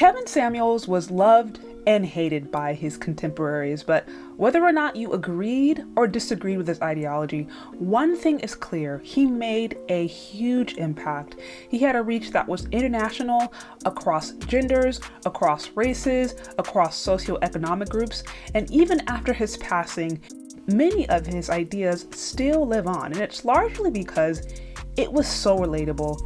Kevin Samuels was loved and hated by his contemporaries, but whether or not you agreed or disagreed with his ideology, one thing is clear: he made a huge impact. He had a reach that was international, across genders, across races, across socioeconomic groups, and even after his passing, many of his ideas still live on, and it's largely because it was so relatable.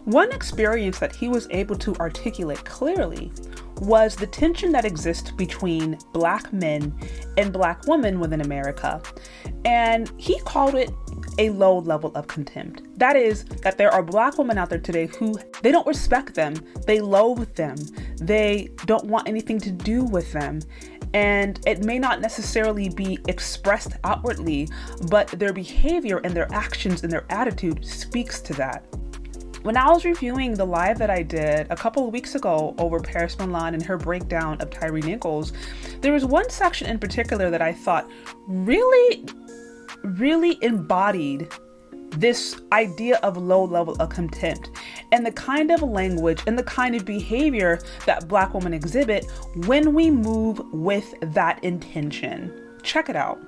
One experience that he was able to articulate clearly was the tension that exists between Black men and Black women within America. And he called it a low level of contempt. That is, that there are Black women out there today who, they don't respect them, they loathe them, they don't want anything to do with them. And it may not necessarily be expressed outwardly, but their behavior and their actions and their attitude speaks to that. When I was reviewing the live that I did a couple of weeks ago over Paris Milan and her breakdown of Tyree Nichols, there was one section in particular that I thought really embodied this idea of low level of contempt and the kind of language and the kind of behavior that Black women exhibit when we move with that intention. Check it out.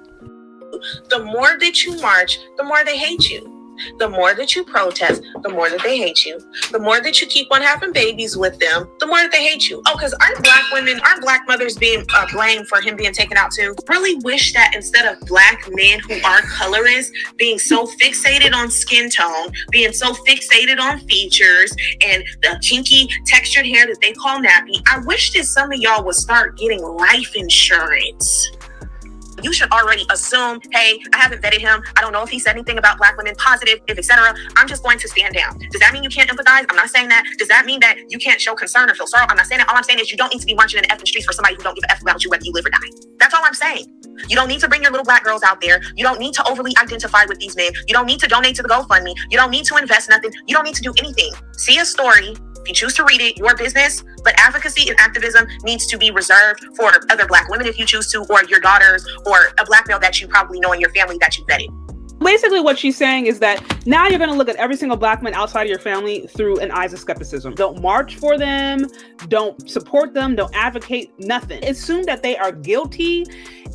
The more that you march, the more they hate you. The more that you protest, the more that they hate you. The more that you keep on having babies with them, the more that they hate you. Oh, because aren't Black mothers being blamed for him being taken out too? Really wish that instead of Black men who are colorist being so fixated on skin tone, being so fixated on features and the kinky textured hair that they call nappy, I wish that some of y'all would start getting life insurance. You should already assume, hey, I haven't vetted him. I don't know if he said anything about Black women, positive, etc. I'm just going to stand down. Does that mean you can't empathize? I'm not saying that. Does that mean that you can't show concern or feel sorrow? I'm not saying that. All I'm saying is you don't need to be marching in the effing streets for somebody who don't give a F about you, whether you live or die. That's all I'm saying. You don't need to bring your little Black girls out there. You don't need to overly identify with these men. You don't need to donate to the GoFundMe. You don't need to invest nothing. You don't need to do anything. See a story. If you choose to read it, your business, but advocacy and activism needs to be reserved for other Black women if you choose to, or your daughters, or a Black male that you probably know in your family that you vetted. Basically what she's saying is that now you're going to look at every single Black man outside of your family through an eyes of skepticism. Don't march for them, don't support them, don't advocate, nothing. Assume that they are guilty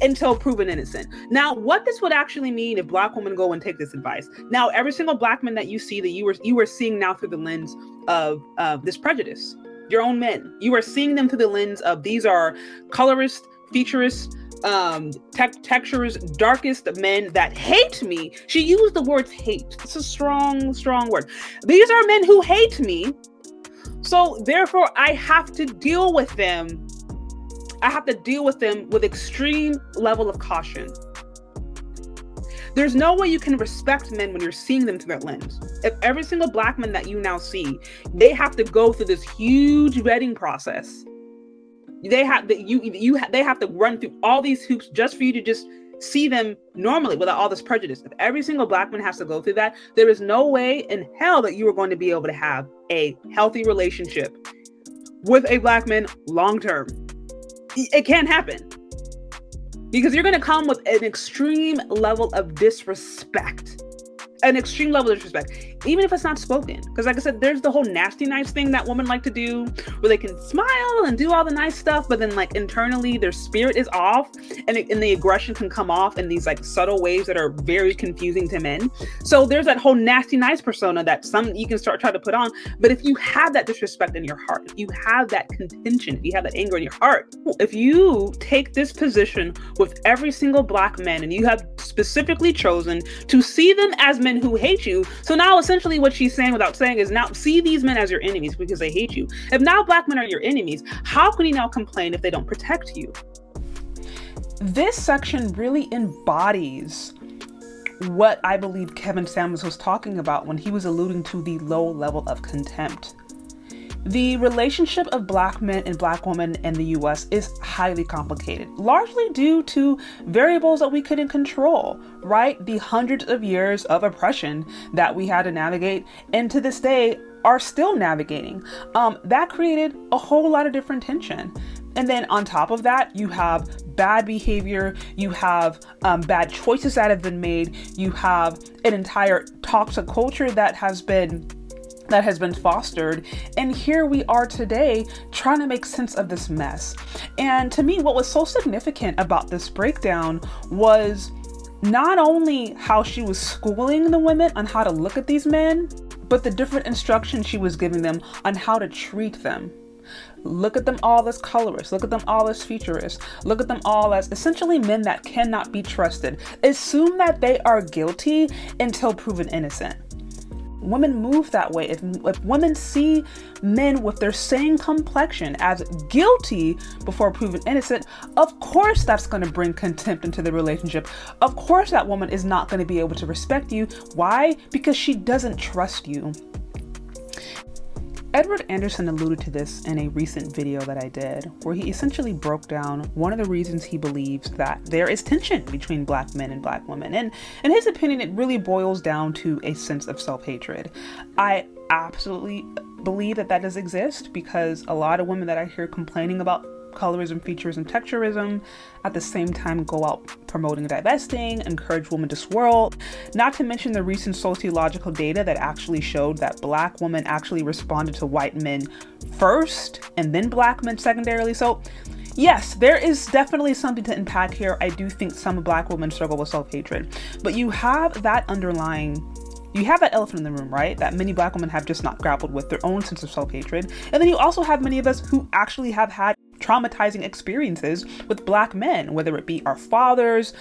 until proven innocent. Now, what this would actually mean if Black women go and take this advice. Now, every single Black man that you see that you are seeing now through the lens of this prejudice, your own men, you are seeing them through the lens of these are colorist, featurist, texturist, darkest men that hate me. She used the word hate. It's a strong word. These are men who hate me. So therefore I have to deal with them. I have to deal with them with extreme level of caution. There's no way you can respect men when you're seeing them through that lens. If every single Black man that you now see, they have to go through this huge vetting process. They have to run through all these hoops just for you to just see them normally without all this prejudice. If every single Black man has to go through that, there is no way in hell that you are going to be able to have a healthy relationship with a Black man long term. It can't happen. Because you're going to come with an extreme level of disrespect. An extreme level of disrespect, even if it's not spoken. Because like I said, there's the whole nasty nice thing that women like to do, where they can smile and do all the nice stuff, but then like internally their spirit is off, and the aggression can come off in these like subtle ways that are very confusing to men. So there's that whole nasty nice persona that some you can start trying to put on. But if you have that disrespect in your heart, if you have that contention, if you have that anger in your heart, if you take this position with every single Black man and you have specifically chosen to see them as men who hate you. So now essentially what she's saying without saying is now see these men as your enemies because they hate you. If now Black men are your enemies, how can you now complain if they don't protect you? This section really embodies what I believe Kevin Samuels was talking about when he was alluding to the low level of contempt. The relationship of Black men and Black women in the US is highly complicated, largely due to variables that we couldn't control, right? The hundreds of years of oppression that we had to navigate, and to this day are still navigating. That created a whole lot of different tension. And then on top of that, you have bad behavior, you have bad choices that have been made, you have an entire toxic culture that has been that has been fostered. And here we are today trying to make sense of this mess. And to me, what was so significant about this breakdown was not only how she was schooling the women on how to look at these men, but the different instructions she was giving them on how to treat them. Look at them all as colorists. Look at them all as futurists. Look at them all as essentially men that cannot be trusted. Assume that they are guilty until proven innocent. Women move that way. If women see men with their same complexion as guilty before proven innocent, of course that's going to bring contempt into the relationship. Of course that woman is not going to be able to respect you. Why? Because she doesn't trust you. Edward Anderson alluded to this in a recent video that I did, where he essentially broke down one of the reasons he believes that there is tension between Black men and Black women. And in his opinion, it really boils down to a sense of self-hatred. I absolutely believe that that does exist, because a lot of women that I hear complaining about colorism, featureism, texturism, at the same time go out promoting divesting, encourage women to swirl. Not to mention the recent sociological data that actually showed that Black women actually responded to white men first and then Black men secondarily. So yes, there is definitely something to unpack here. I do think some Black women struggle with self-hatred, but you have that elephant in the room, right? That many Black women have just not grappled with their own sense of self-hatred. And then you also have many of us who actually have had traumatizing experiences with Black men, whether it be our fathers,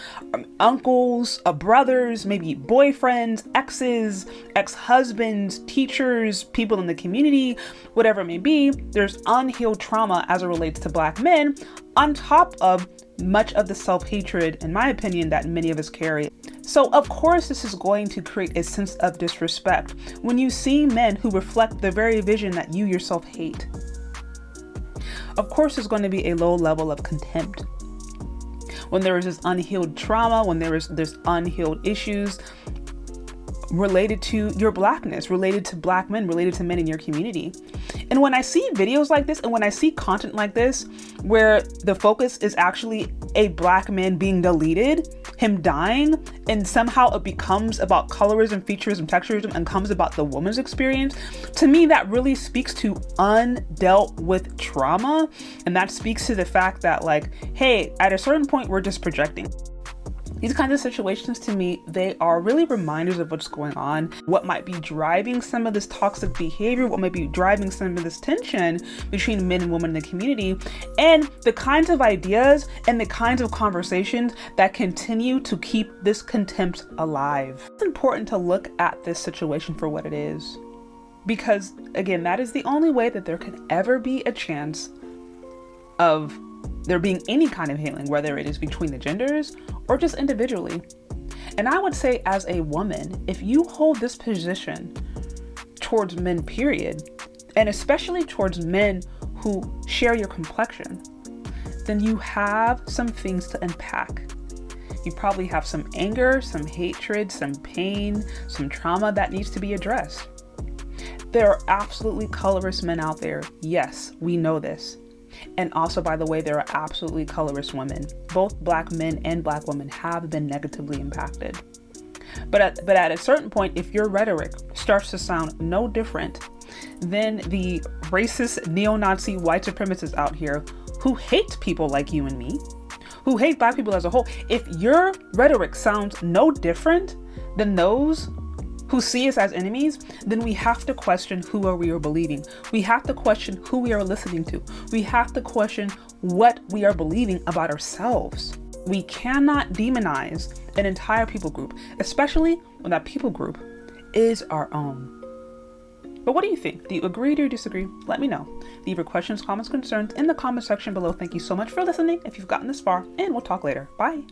uncles, brothers, maybe boyfriends, exes, ex-husbands, teachers, people in the community, whatever it may be. There's unhealed trauma as it relates to Black men, on top of much of the self-hatred, in my opinion, that many of us carry. So of course this is going to create a sense of disrespect when you see men who reflect the very vision that you yourself hate. Of course there's going to be a low level of contempt when there is this unhealed trauma, when there's unhealed issues related to your Blackness, related to Black men, related to men in your community. And when I see videos like this, and when I see content like this, where the focus is actually a Black man being deleted, him dying, and somehow it becomes about colorism, featureism, texturism, and comes about the woman's experience, to me that really speaks to undealt with trauma. And that speaks to the fact that, like, hey, at a certain point we're just projecting. These kinds of situations, to me, they are really reminders of what's going on, what might be driving some of this toxic behavior, what might be driving some of this tension between men and women in the community, and the kinds of ideas and the kinds of conversations that continue to keep this contempt alive. It's important to look at this situation for what it is, because again, that is the only way that there can ever be a chance of there being any kind of healing, whether it is between the genders or just individually. And I would say, as a woman, if you hold this position towards men, period, and especially towards men who share your complexion, then you have some things to unpack. You probably have some anger, some hatred, some pain, some trauma that needs to be addressed. There are absolutely colorist men out there. Yes, we know this. And also, by the way, there are absolutely colorist women. Both Black men and Black women have been negatively impacted. But at a certain point, if your rhetoric starts to sound no different than the racist, neo-Nazi, white supremacists out here who hate people like you and me, who hate Black people as a whole, if your rhetoric sounds no different than those who see us as enemies, then we have to question who we are believing. We have to question who we are listening to. We have to question what we are believing about ourselves. We cannot demonize an entire people group, especially when that people group is our own. But what do you think? Do you agree or do you disagree? Let me know. Leave your questions, comments, concerns in the comment section below. Thank you so much for listening if you've gotten this far, and we'll talk later. Bye.